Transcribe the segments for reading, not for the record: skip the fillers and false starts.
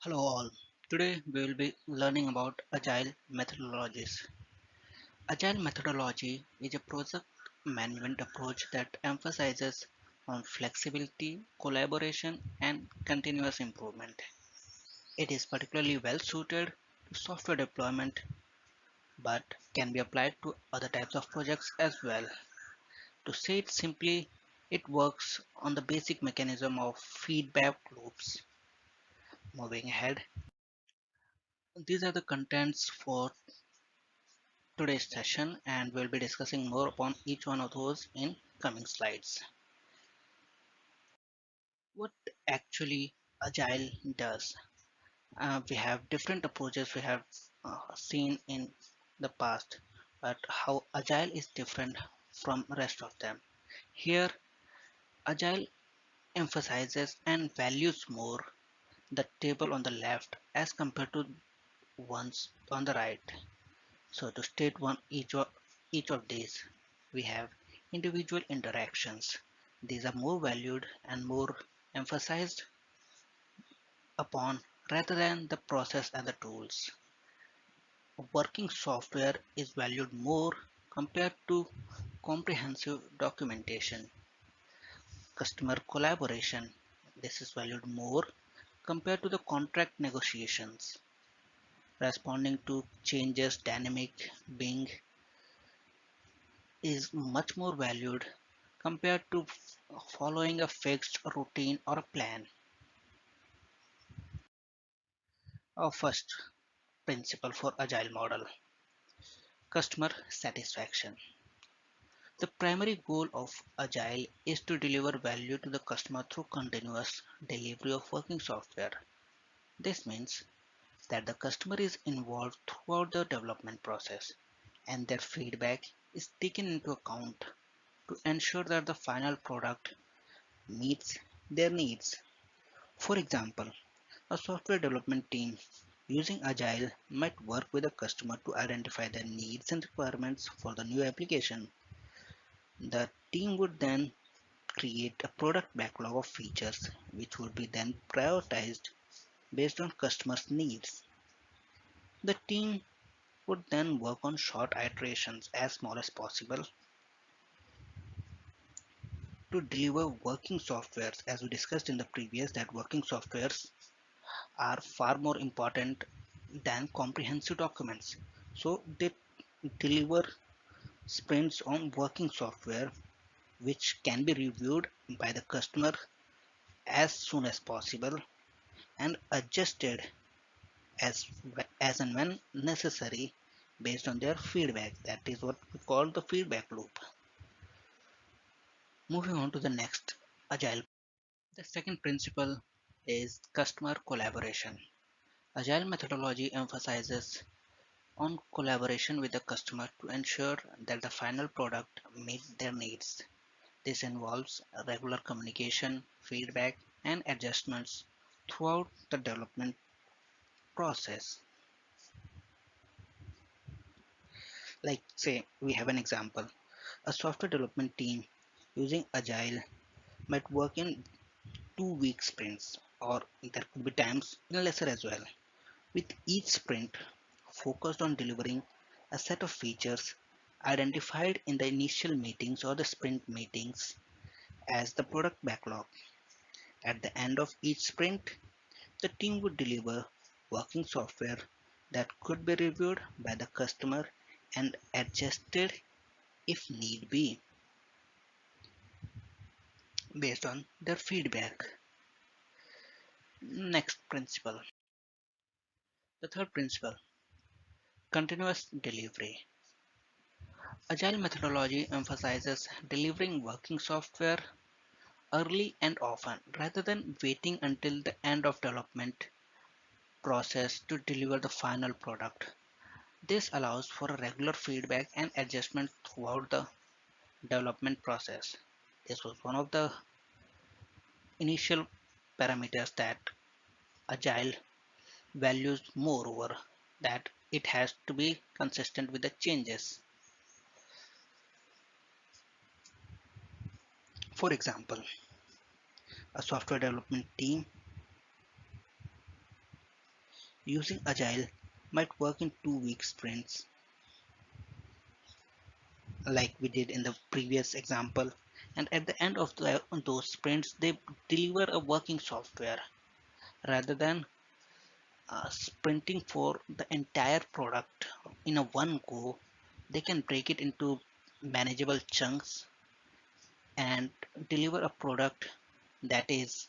Hello all. Today we will be learning about Agile methodologies. Agile methodology is a project management approach that emphasizes on flexibility, collaboration and continuous improvement. It is particularly well suited to software deployment but can be applied to other types of projects as well. To say it simply, it works on the basic mechanism of feedback loops. Moving ahead, these are the contents for today's session and we'll be discussing more upon each one of those in coming slides. What actually Agile does. We have different approaches we have seen in the past, but how Agile is different from rest of them. Here, Agile emphasizes and values more the table on the left as compared to ones on the right. So to state each of these, we have individual interactions. These are more valued and more emphasized upon rather than the process and the tools. Working software is valued more compared to comprehensive documentation. Customer collaboration, this is valued more compared to the contract negotiations. Responding to changes dynamic being is much more valued compared to following a fixed routine or a plan. Our first principle for agile model, customer satisfaction. The primary goal of agile is to deliver value to the customer through continuous delivery of working software. This means that the customer is involved throughout the development process and their feedback is taken into account to ensure that the final product meets their needs. For example, a software development team using Agile might work with a customer to identify their needs and requirements for the new application. The team would then create a product backlog of features which would be then prioritized based on customers' needs. The team would then work on short iterations as small as possible to deliver working softwares. As we discussed in the previous, that working softwares are far more important than comprehensive documents. So they deliver sprints on working software which can be reviewed by the customer as soon as possible and adjusted as, as and when necessary based on their feedback. That is what we call the feedback loop. Moving on to the next agile. The second principle is customer collaboration. Agile methodology emphasizes on collaboration with the customer to ensure that the final product meets their needs. This involves regular communication, feedback, and adjustments throughout the development process. Like, say, we have an example. A software development team using Agile might work in 2 week sprints, or there could be times in lesser as well, with each sprint focused on delivering a set of features identified in the initial meetings or the sprint meetings as the product backlog. At the end of each sprint, the team would deliver working software that could be reviewed by the customer and adjusted if need be based on their feedback. Next principle. The third principle, continuous delivery. Agile methodology emphasizes delivering working software early and often rather than waiting until the end of development process to deliver the final product. This allows for a regular feedback and adjustment throughout the development process. This was one of the initial parameters that Agile values moreover, that it has to be consistent with the changes. For example, a software development team Using Agile might work in 2 week sprints, like we did in the previous example. And at the end of those sprints, they deliver a working software rather than sprinting for the entire product in a one go. They can break it into manageable chunks and deliver a product that is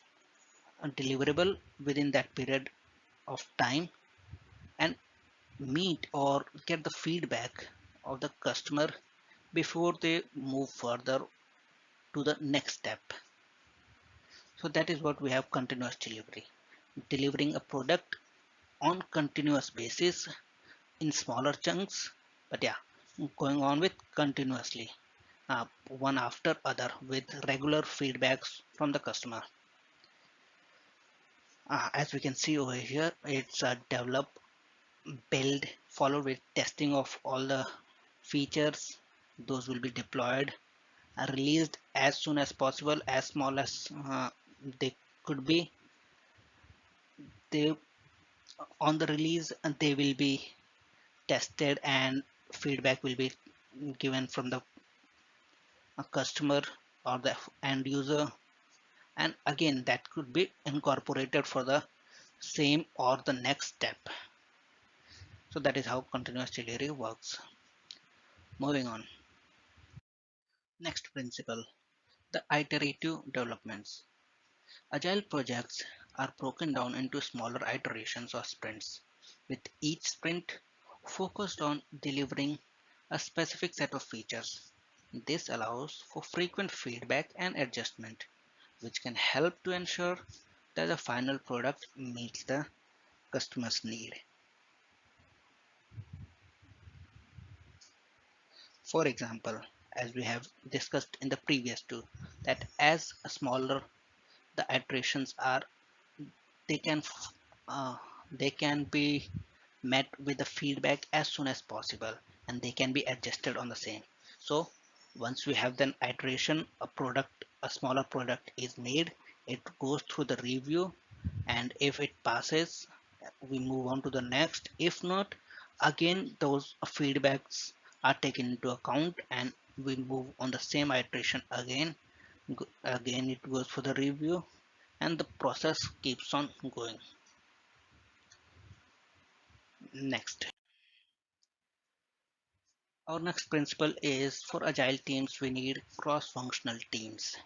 deliverable within that period of time and meet or get the feedback of the customer before they move further to the next step. So that is what we have: continuous delivery, delivering a product on continuous basis in smaller chunks, but yeah, going on with continuously, one after other with regular feedbacks from the customer. As we can see over here, it's a develop, build, followed with testing of all the features. Those will be deployed, released as soon as possible, as small as they could be. They on the release, and they will be tested, and feedback will be given from the customer or the end user, and again that could be incorporated for the same or the next step. So that is how continuous delivery works. Moving on. Next principle, the iterative developments. Agile projects are broken down into smaller iterations or sprints, with each sprint focused on delivering a specific set of features. This allows for frequent feedback and adjustment, which can help to ensure that the final product meets the customer's need. For example, as we have discussed in the previous two, that as smaller the iterations are, they can uh, they can be met with the feedback as soon as possible, and they can be adjusted on the same. So once we have the iteration, a smaller product is made, it goes through the review, and if it passes, we move on to the next. If not, again those feedbacks are taken into account, and we move on the same iteration again. Again it goes for the review, and the process keeps on going. Next, our next principle is, for agile teams we need cross-functional teams.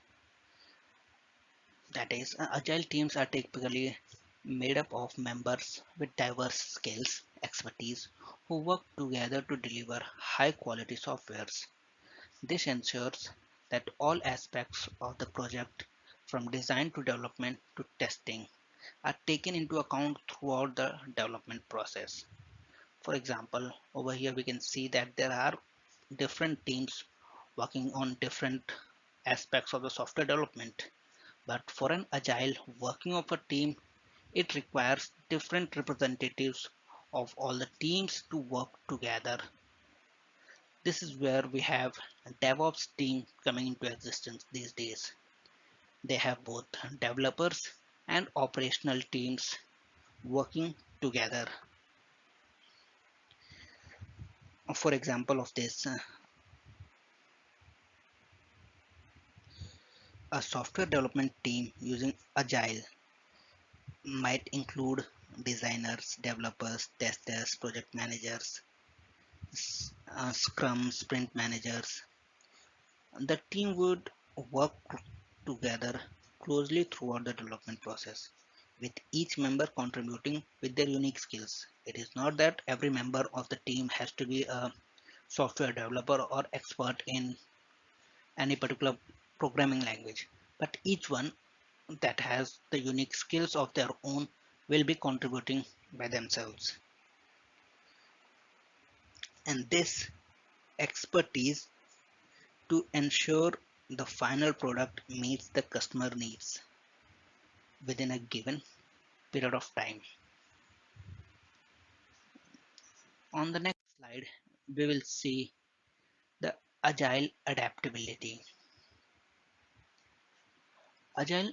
That is, agile teams are typically made up of members with diverse skills, expertise, who work together to deliver high quality softwares. This ensures that all aspects of the project, from design to development to testing, are taken into account throughout the development process. For example, over here we can see that there are different teams working on different aspects of the software development. But for an agile working of a team, it requires different representatives of all the teams to work together. This is where we have a DevOps team coming into existence these days. They have both developers and operational teams working together. For example of this, a software development team using Agile might include designers, developers, testers, project managers, scrum, sprint managers. The team would work together closely throughout the development process, with each member contributing with their unique skills. It is not that every member of the team has to be a software developer or expert in any particular programming language, but each one that has the unique skills of their own will be contributing by themselves. And this expertise to ensure the final product meets the customer needs within a given period of time. On the next slide, we will see the agile adaptability. Agile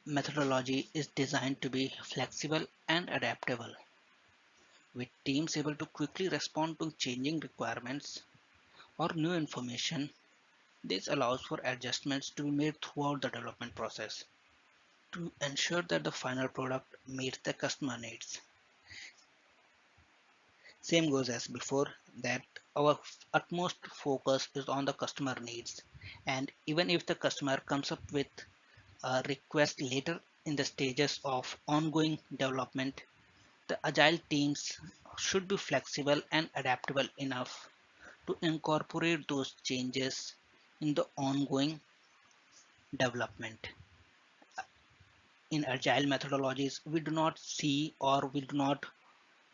methodology is designed to be flexible and adaptable. With teams able to quickly respond to changing requirements or new information, this allows for adjustments to be made throughout the development process to ensure that the final product meets the customer needs. Same goes as before, that our utmost focus is on the customer needs, and even if the customer comes up with a request later in the stages of ongoing development, the agile teams should be flexible and adaptable enough to incorporate those changes in the ongoing development. In agile methodologies, we do not see or we do not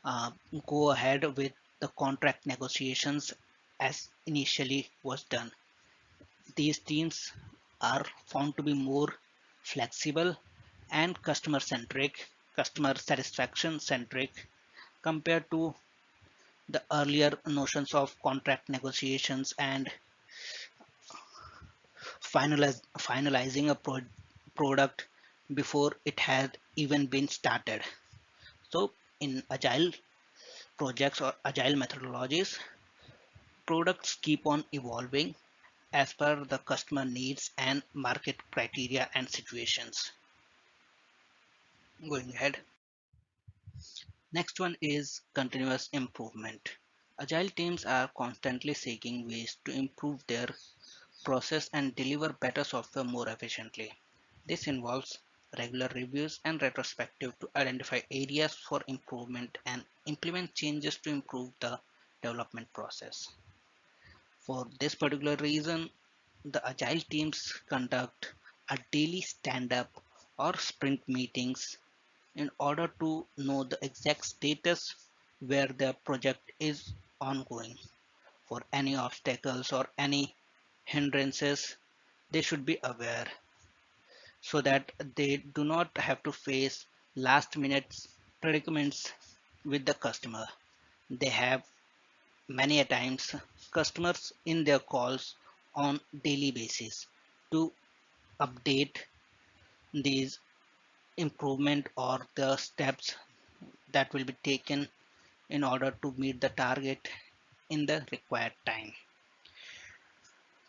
uh, go ahead with the contract negotiations as initially was done. These teams are found to be more flexible and customer centric, customer satisfaction centric compared to the earlier notions of contract negotiations and finalizing a product before it had even been started. So in agile projects or agile methodologies, products keep on evolving as per the customer needs and market criteria and situations. Going ahead. Next one is continuous improvement. Agile teams are constantly seeking ways to improve their process and deliver better software more efficiently. This involves regular reviews and retrospective to identify areas for improvement and implement changes to improve the development process. For this particular reason, the agile teams conduct a daily stand-up or sprint meetings in order to know the exact status where the project is ongoing. For any obstacles or any hindrances, they should be aware so that they do not have to face last minute predicaments with the customer. They have many a times customers in their calls on daily basis to update these improvement or the steps that will be taken in order to meet the target in the required time.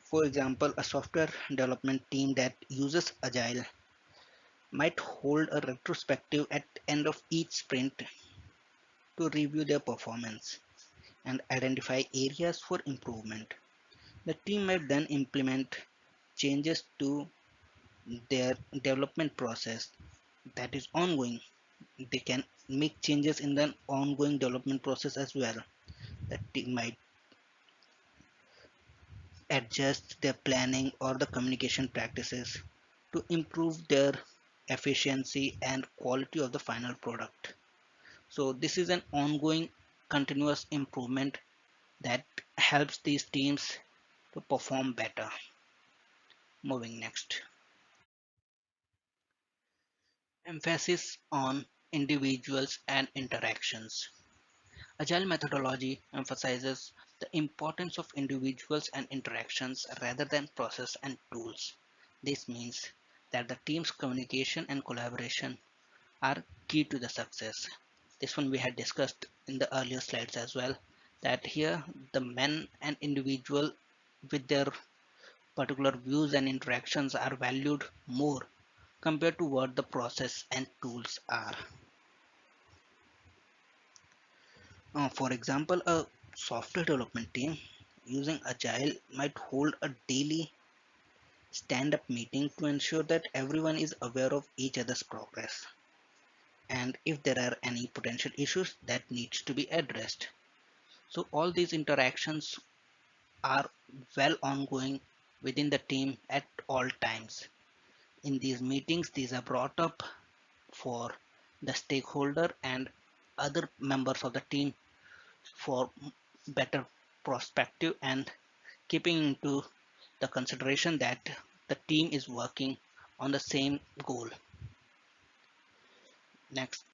For example, a software development team that uses agile might hold a retrospective at the end of each sprint to review their performance and identify areas for improvement. The team might then implement changes to their development process that is ongoing. They can make changes in the ongoing development process as well. The team might adjust their planning or the communication practices to improve their efficiency and quality of the final product. So this is an ongoing continuous improvement that helps these teams to perform better. Moving next. Emphasis on individuals and interactions. Agile methodology emphasizes the importance of individuals and interactions rather than process and tools. This means that the team's communication and collaboration are key to the success. This one we had discussed in the earlier slides as well, that here the men and individual with their particular views and interactions are valued more compared to what the process and tools are. For example, a software development team using Agile might hold a daily stand-up meeting to ensure that everyone is aware of each other's progress and if there are any potential issues that needs to be addressed. So all these interactions are well ongoing within the team at all times. In these meetings, these are brought up for the stakeholder and other members of the team for better perspective and keeping into the consideration that the team is working on the same goal. Next,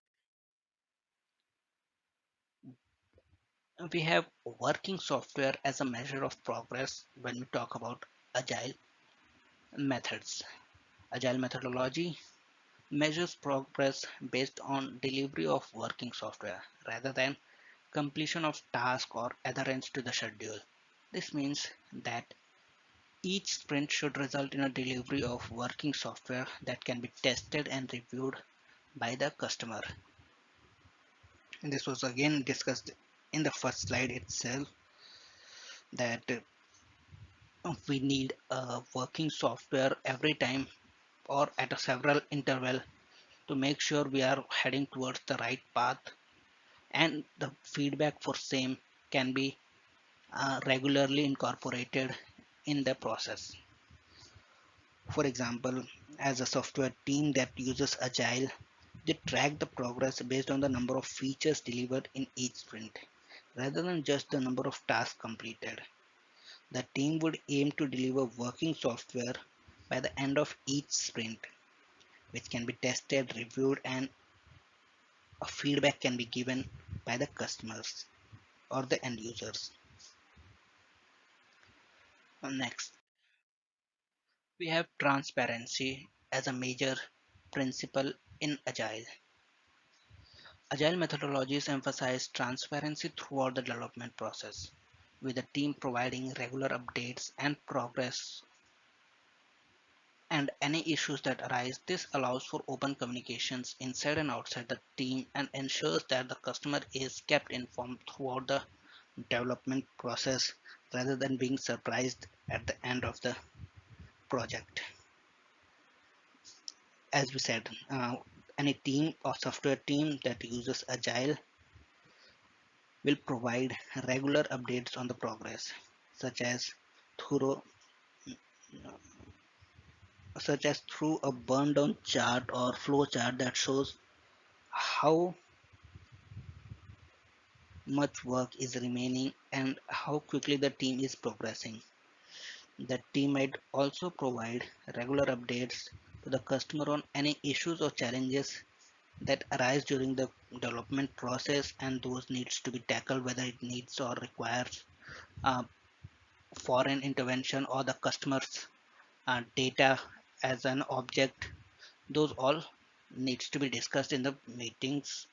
we have working software as a measure of progress when we talk about agile methods. Agile methodology measures progress based on delivery of working software rather than completion of task or adherence to the schedule. This means that each sprint should result in a delivery of working software that can be tested and reviewed by the customer. And this was again discussed in the first slide itself, that we need a working software every time or at a several interval to make sure we are heading towards the right path, and the feedback for same can be regularly incorporated in the process. For example, as a software team that uses Agile, they track the progress based on the number of features delivered in each sprint, rather than just the number of tasks completed. The team would aim to deliver working software by the end of each sprint, which can be tested, reviewed, and a feedback can be given by the customers or the end users. Next, we have transparency as a major principle in Agile. Agile methodologies emphasize transparency throughout the development process, with the team providing regular updates and progress and any issues that arise. This allows for open communications inside and outside the team and ensures that the customer is kept informed throughout the development process rather than being surprised at the end of the project. As we said, any team or software team that uses Agile will provide regular updates on the progress, such as through through a burn down chart or flow chart that shows how much work is remaining and how quickly the team is progressing. The team might also provide regular updates to the customer on any issues or challenges that arise during the development process, and those needs to be tackled, whether it needs or requires uh, foreign intervention or the customer's data as an object. Those all needs to be discussed in the meetings,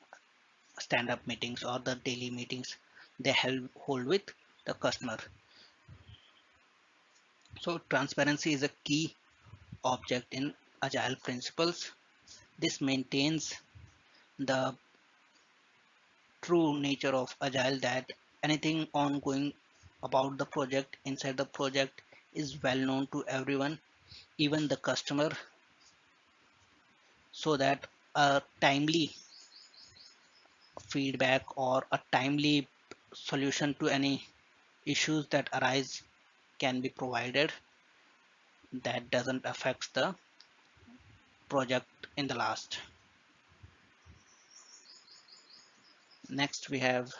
stand-up meetings or the daily meetings they hold with the customer. So transparency is a key object in Agile principles. This maintains the true nature of Agile, that anything ongoing about the project inside the project is well known to everyone, even the customer, so that a timely feedback or a timely solution to any issues that arise can be provided that doesn't affect the project in the last. Next, we have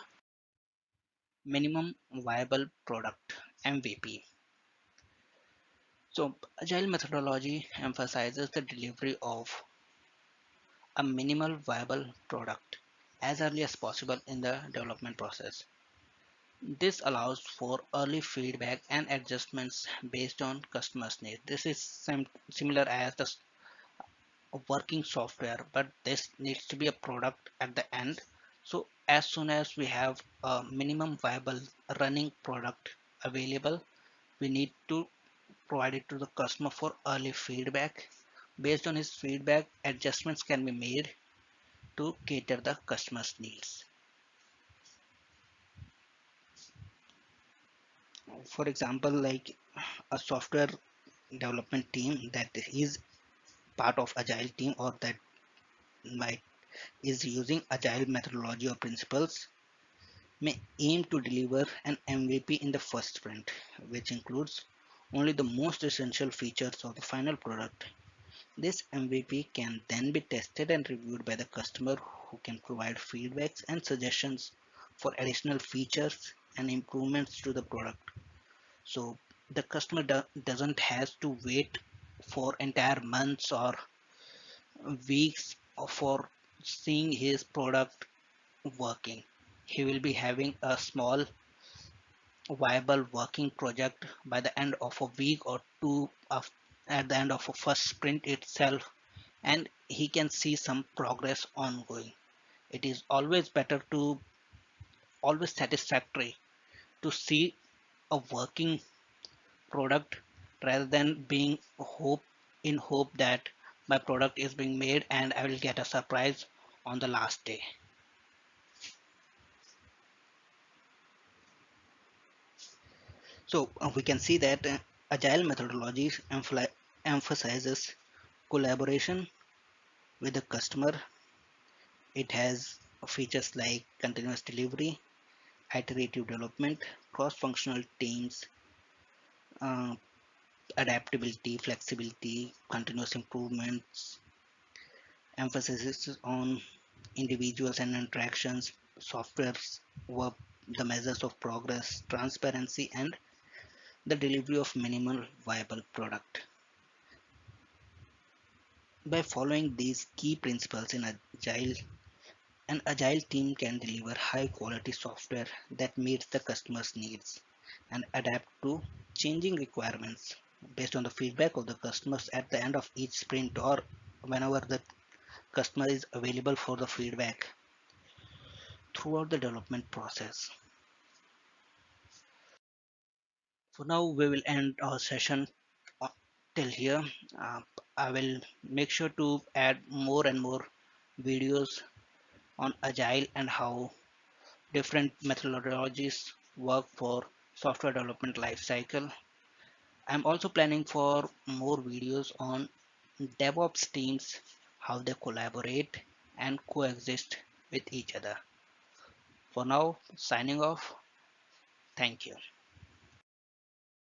minimum viable product, MVP. So Agile methodology emphasizes the delivery of a minimal viable product as early as possible in the development process. This allows for early feedback and adjustments based on customers' needs. This is similar as the working software, but this needs to be a product at the end. So as soon as we have a minimum viable running product available, we need to provide it to the customer for early feedback. Based on his feedback, adjustments can be made to cater the customer's needs. For example, like a software development team that is part of Agile team or that might is using Agile methodology or principles may aim to deliver an MVP in the first sprint, which includes only the most essential features of the final product. This MVP can then be tested and reviewed by the customer, who can provide feedbacks and suggestions for additional features and improvements to the product. So the customer doesn't have to wait for entire months or weeks for seeing his product working. He will be having a small viable working project by the end of a week or two at the end of a first sprint itself, and he can see some progress ongoing. It is always better to always satisfactory to see a working product rather than being hope that my product is being made and I will get a surprise on the last day. So we can see that agile methodologies emphasizes collaboration with the customer. It has features like continuous delivery, iterative development, cross-functional teams, uh, adaptability, flexibility, continuous improvements, emphasis on individuals and interactions, softwares work, the measures of progress, transparency, and the delivery of minimal viable product. By following these key principles in Agile, an Agile team can deliver high quality software that meets the customer's needs and adapt to changing requirements based on the feedback of the customers at the end of each sprint or whenever the customer is available for the feedback throughout the development process. So now we will end our session uh, till here. Uh, I will make sure to add more and more videos on Agile and how different methodologies work for software development lifecycle. I'm also planning for more videos on DevOps teams, how they collaborate and coexist with each other. For now, signing off. Thank you.